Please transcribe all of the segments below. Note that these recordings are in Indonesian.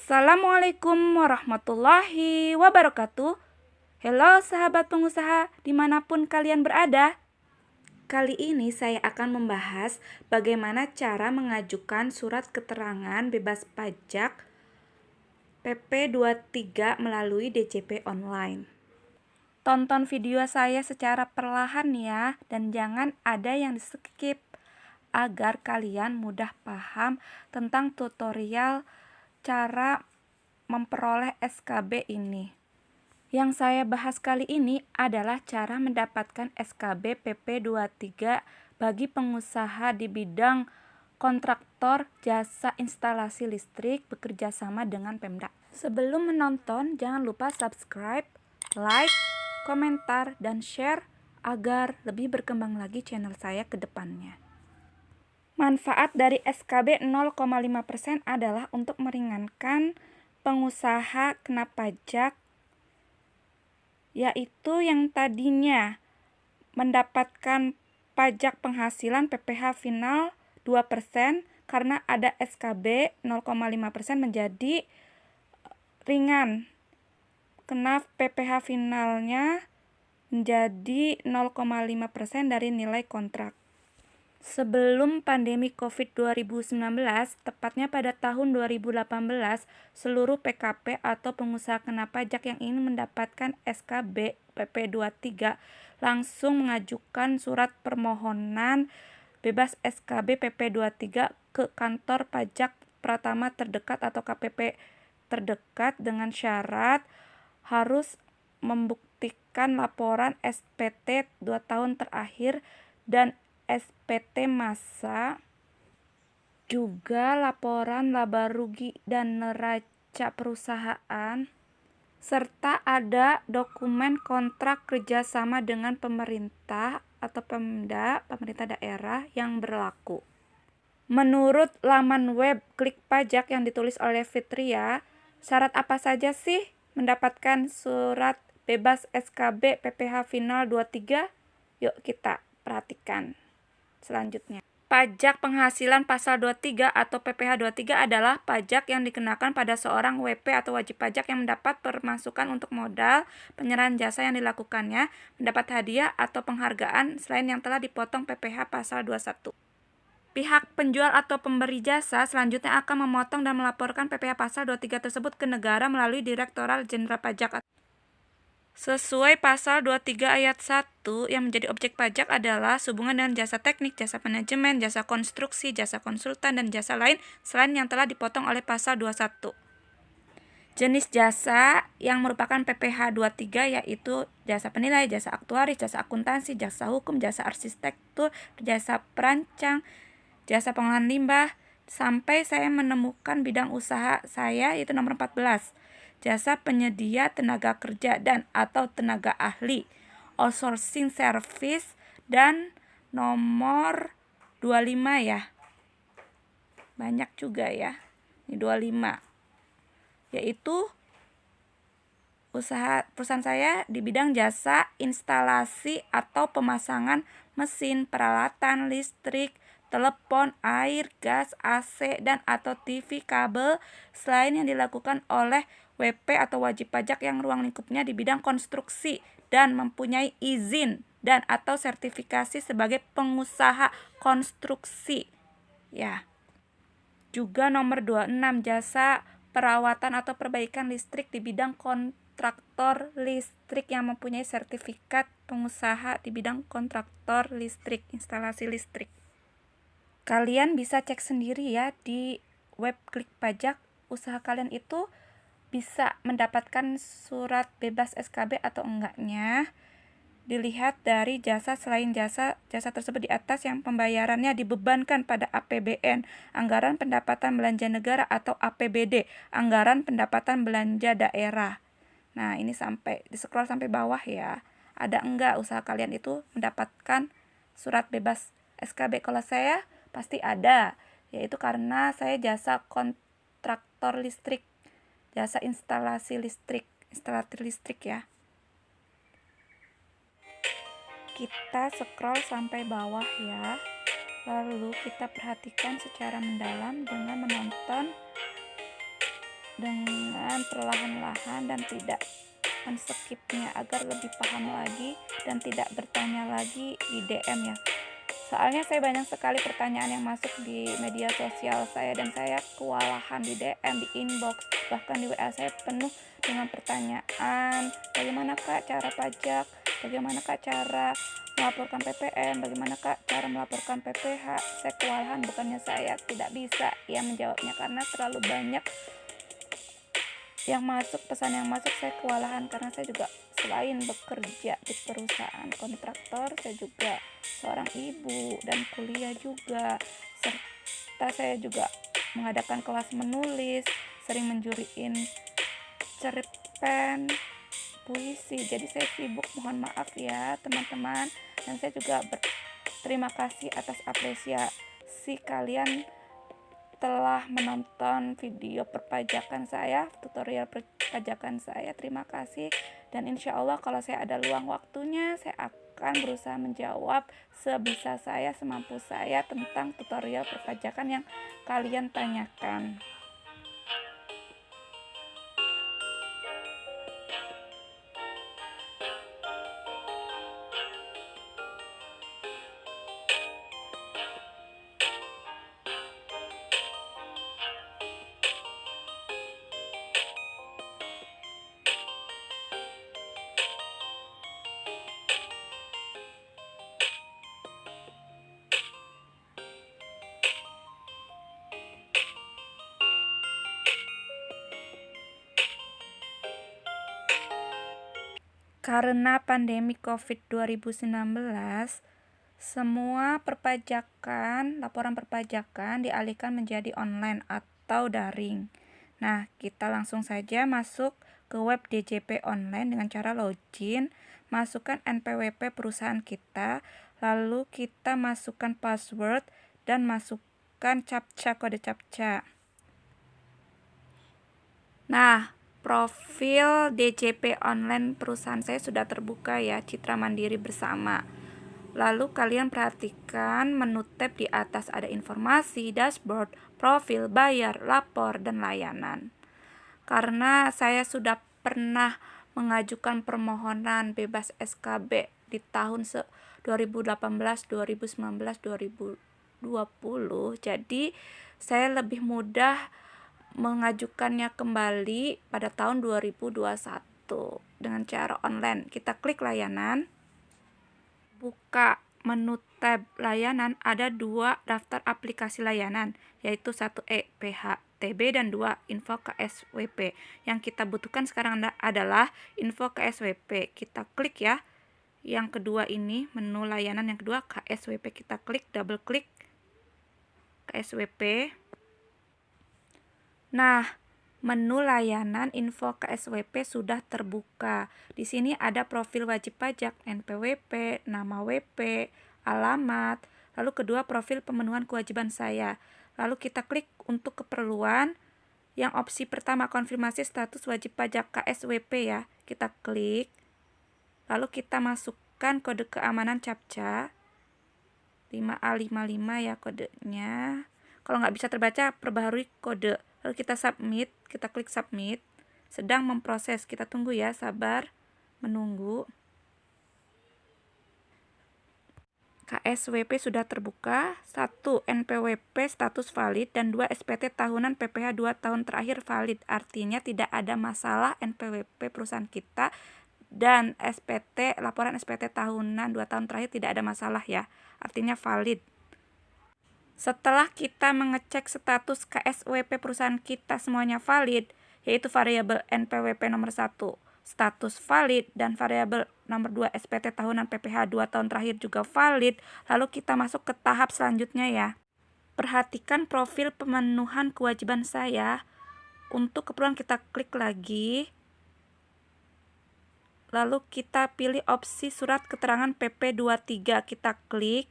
Assalamualaikum warahmatullahi wabarakatuh. Halo sahabat pengusaha dimanapun kalian berada. Kali ini saya akan membahas bagaimana cara mengajukan surat keterangan bebas pajak PP 23 melalui DJP online. Tonton video saya secara perlahan ya, dan jangan ada yang di-skip agar kalian mudah paham tentang tutorial cara memperoleh SKB ini. Yang saya bahas kali ini adalah cara mendapatkan SKB PP 23 bagi pengusaha di bidang kontraktor jasa instalasi listrik bekerja sama dengan Pemda. Sebelum menonton, jangan lupa subscribe, like, komentar, dan share agar lebih berkembang lagi channel saya ke depannya. Manfaat dari SKB 0,5% adalah untuk meringankan pengusaha kena pajak, yaitu yang tadinya mendapatkan pajak penghasilan PPh final 2%, karena ada SKB 0,5% menjadi ringan. Kena PPh finalnya menjadi 0,5% dari nilai kontrak. Sebelum pandemi COVID 2019, tepatnya pada tahun 2018, seluruh PKP atau pengusaha kena pajak yang ingin mendapatkan SKB PP 23 langsung mengajukan surat permohonan bebas SKB PP 23 ke kantor pajak Pratama terdekat atau KPP terdekat dengan syarat harus membuktikan laporan SPT 2 tahun terakhir dan SPT masa, juga laporan laba rugi dan neraca perusahaan, serta ada dokumen kontrak kerjasama dengan pemerintah atau Pemda, pemerintah daerah yang berlaku. Menurut laman web Klik Pajak yang ditulis oleh Fitria, syarat apa saja sih mendapatkan surat bebas SKB PPh final 23? Yuk kita perhatikan. Selanjutnya, pajak penghasilan pasal 23 atau PPh 23 adalah pajak yang dikenakan pada seorang WP atau wajib pajak yang mendapat pemasukan untuk modal penyerahan jasa yang dilakukannya, mendapat hadiah atau penghargaan selain yang telah dipotong PPh pasal 21. Pihak penjual atau pemberi jasa selanjutnya akan memotong dan melaporkan PPh pasal 23 tersebut ke negara melalui Direktorat Jenderal Pajak. Sesuai pasal 23 ayat 1, yang menjadi objek pajak adalah sehubungan dengan jasa teknik, jasa manajemen, jasa konstruksi, jasa konsultan, dan jasa lain selain yang telah dipotong oleh pasal 21. Jenis jasa yang merupakan PPh 23 yaitu jasa penilai, jasa aktuaris, jasa akuntansi, jasa hukum, jasa arsitektur, jasa perancang, jasa pengolahan limbah, sampai saya menemukan bidang usaha saya yaitu nomor 14. Jasa penyedia tenaga kerja dan atau tenaga ahli, outsourcing service, dan nomor 25 ya. Banyak juga ya. Ini 25. Yaitu perusahaan saya di bidang jasa instalasi atau pemasangan mesin, peralatan listrik, telepon, air, gas, AC, dan atau TV kabel selain yang dilakukan oleh WP atau wajib pajak yang ruang lingkupnya di bidang konstruksi dan mempunyai izin dan atau sertifikasi sebagai pengusaha konstruksi. Ya. Juga nomor 26 jasa perawatan atau perbaikan listrik di bidang kontraktor listrik yang mempunyai sertifikat pengusaha di bidang kontraktor listrik, instalasi listrik. Kalian bisa cek sendiri ya di web Klik Pajak, usaha kalian itu bisa mendapatkan surat bebas SKB atau enggaknya. Dilihat dari jasa selain jasa tersebut di atas yang pembayarannya dibebankan pada APBN, Anggaran Pendapatan Belanja Negara atau APBD, Anggaran Pendapatan Belanja Daerah. Nah, ini sampai di-scroll sampai bawah ya. Ada enggak usaha kalian itu mendapatkan surat bebas SKB? Kalau saya pasti ada, yaitu karena saya jasa kontraktor listrik, jasa instalasi listrik, instalator listrik ya. Kita scroll sampai bawah ya. Lalu kita perhatikan secara mendalam dengan menonton dengan perlahan-lahan dan tidak men-skipnya agar lebih paham lagi dan tidak bertanya lagi di DM ya. Soalnya saya banyak sekali pertanyaan yang masuk di media sosial saya dan saya kewalahan di DM, di inbox, bahkan di WA saya penuh dengan pertanyaan, bagaimana Kak cara pajak, bagaimana Kak cara melaporkan PPN, bagaimana Kak cara melaporkan PPH. Saya kewalahan, bukannya saya tidak bisa ya menjawabnya, karena terlalu banyak yang masuk, pesan yang masuk. Saya kewalahan karena saya juga selain bekerja di perusahaan kontraktor, saya juga seorang ibu dan kuliah juga, serta saya juga mengadakan kelas menulis, sering menjuriin cerpen, puisi. Jadi saya sibuk, mohon maaf ya teman-teman, dan saya juga berterima kasih atas apresiasi kalian telah menonton video perpajakan saya, tutorial perpajakan saya. Terima kasih, dan insya Allah kalau saya ada luang waktunya, saya akan berusaha menjawab sebisa saya, semampu saya tentang tutorial perpajakan yang kalian tanyakan. Karena pandemi COVID 2019, semua perpajakan, laporan perpajakan dialihkan menjadi online atau daring. Nah, kita langsung saja masuk ke web DJP online dengan cara login, masukkan NPWP perusahaan kita, lalu kita masukkan password dan masukkan captcha, kode captcha. Nah, profil DJP online perusahaan saya sudah terbuka ya, Citra Mandiri Bersama. Lalu kalian perhatikan menu tab di atas, ada informasi, dashboard, profil, bayar, lapor, dan layanan. Karena saya sudah pernah mengajukan permohonan bebas SKB di tahun 2018, 2019, 2020, jadi saya lebih mudah mengajukannya kembali pada tahun 2021 dengan cara online. Kita klik layanan, buka menu tab layanan, ada 2 daftar aplikasi layanan, yaitu 1 ePHTB dan 2 info KSWP. Yang kita butuhkan sekarang adalah info KSWP. Kita klik ya, yang kedua ini, menu layanan yang kedua, KSWP. Kita klik, double klik KSWP. Nah, menu layanan info KSWP sudah terbuka. Di sini ada profil wajib pajak, NPWP, nama WP, alamat, lalu kedua profil pemenuhan kewajiban saya. Lalu kita klik untuk keperluan. Yang opsi pertama, konfirmasi status wajib pajak KSWP ya. Kita klik. Lalu kita masukkan kode keamanan captcha 5A55 ya kodenya. Kalau nggak bisa terbaca, perbaharui kode. Lalu kita submit, kita klik submit. Sedang memproses, kita tunggu ya, sabar menunggu. KSWP sudah terbuka. 1 NPWP status valid dan 2 SPT tahunan PPH 2 tahun terakhir valid. Artinya tidak ada masalah NPWP perusahaan kita dan SPT, laporan SPT tahunan 2 tahun terakhir tidak ada masalah ya. Artinya valid. Setelah kita mengecek status KSWP perusahaan kita semuanya valid, yaitu variabel NPWP nomor 1 status valid dan variabel nomor 2 SPT tahunan PPH 2 tahun terakhir juga valid, lalu kita masuk ke tahap selanjutnya ya. Perhatikan profil pemenuhan kewajiban saya. Untuk keperluan kita klik lagi. Lalu kita pilih opsi surat keterangan PP23, kita klik.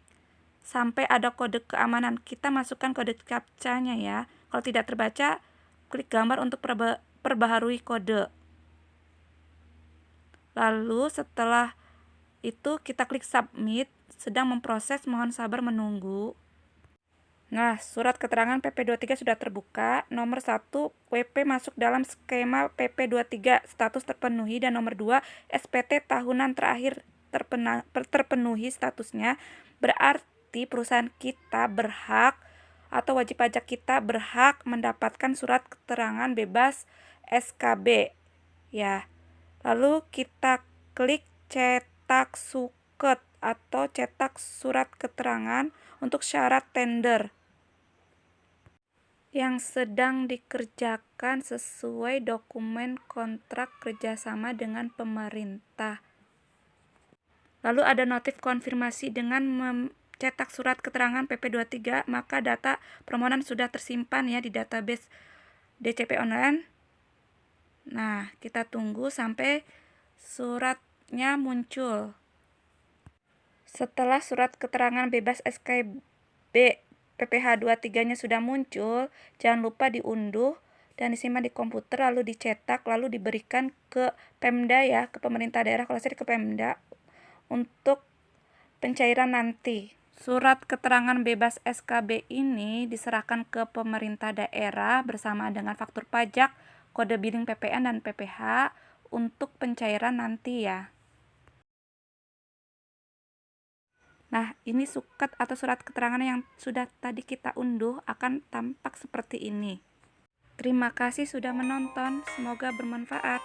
Sampai ada kode keamanan, kita masukkan kode captcha-nya ya. Kalau tidak terbaca, klik gambar untuk perbaharui kode. Lalu setelah itu kita klik submit. Sedang memproses, mohon sabar menunggu. Nah, surat keterangan PP23 sudah terbuka. Nomor 1, WP masuk dalam skema PP23, status terpenuhi. Dan nomor 2, SPT tahunan terakhir terpenuhi statusnya. Berarti perusahaan kita berhak atau wajib pajak kita berhak mendapatkan surat keterangan bebas SKB. Ya, lalu kita klik cetak suket atau cetak surat keterangan untuk syarat tender yang sedang dikerjakan sesuai dokumen kontrak kerjasama dengan pemerintah. Lalu ada notif konfirmasi dengan mencetak surat keterangan PP23, maka data permohonan sudah tersimpan ya di database DCP online. Nah, kita tunggu sampai suratnya muncul. Setelah surat keterangan bebas SKB PPH 23-nya sudah muncul, jangan lupa diunduh dan disimpan di komputer, lalu dicetak, lalu diberikan ke Pemda ya, ke pemerintah daerah, kalau saya ke Pemda, untuk pencairan nanti. Surat keterangan bebas SKB ini diserahkan ke pemerintah daerah bersama dengan faktur pajak, kode billing PPN dan PPH untuk pencairan nanti ya. Nah, ini suket atau surat keterangan yang sudah tadi kita unduh akan tampak seperti ini. Terima kasih sudah menonton, semoga bermanfaat.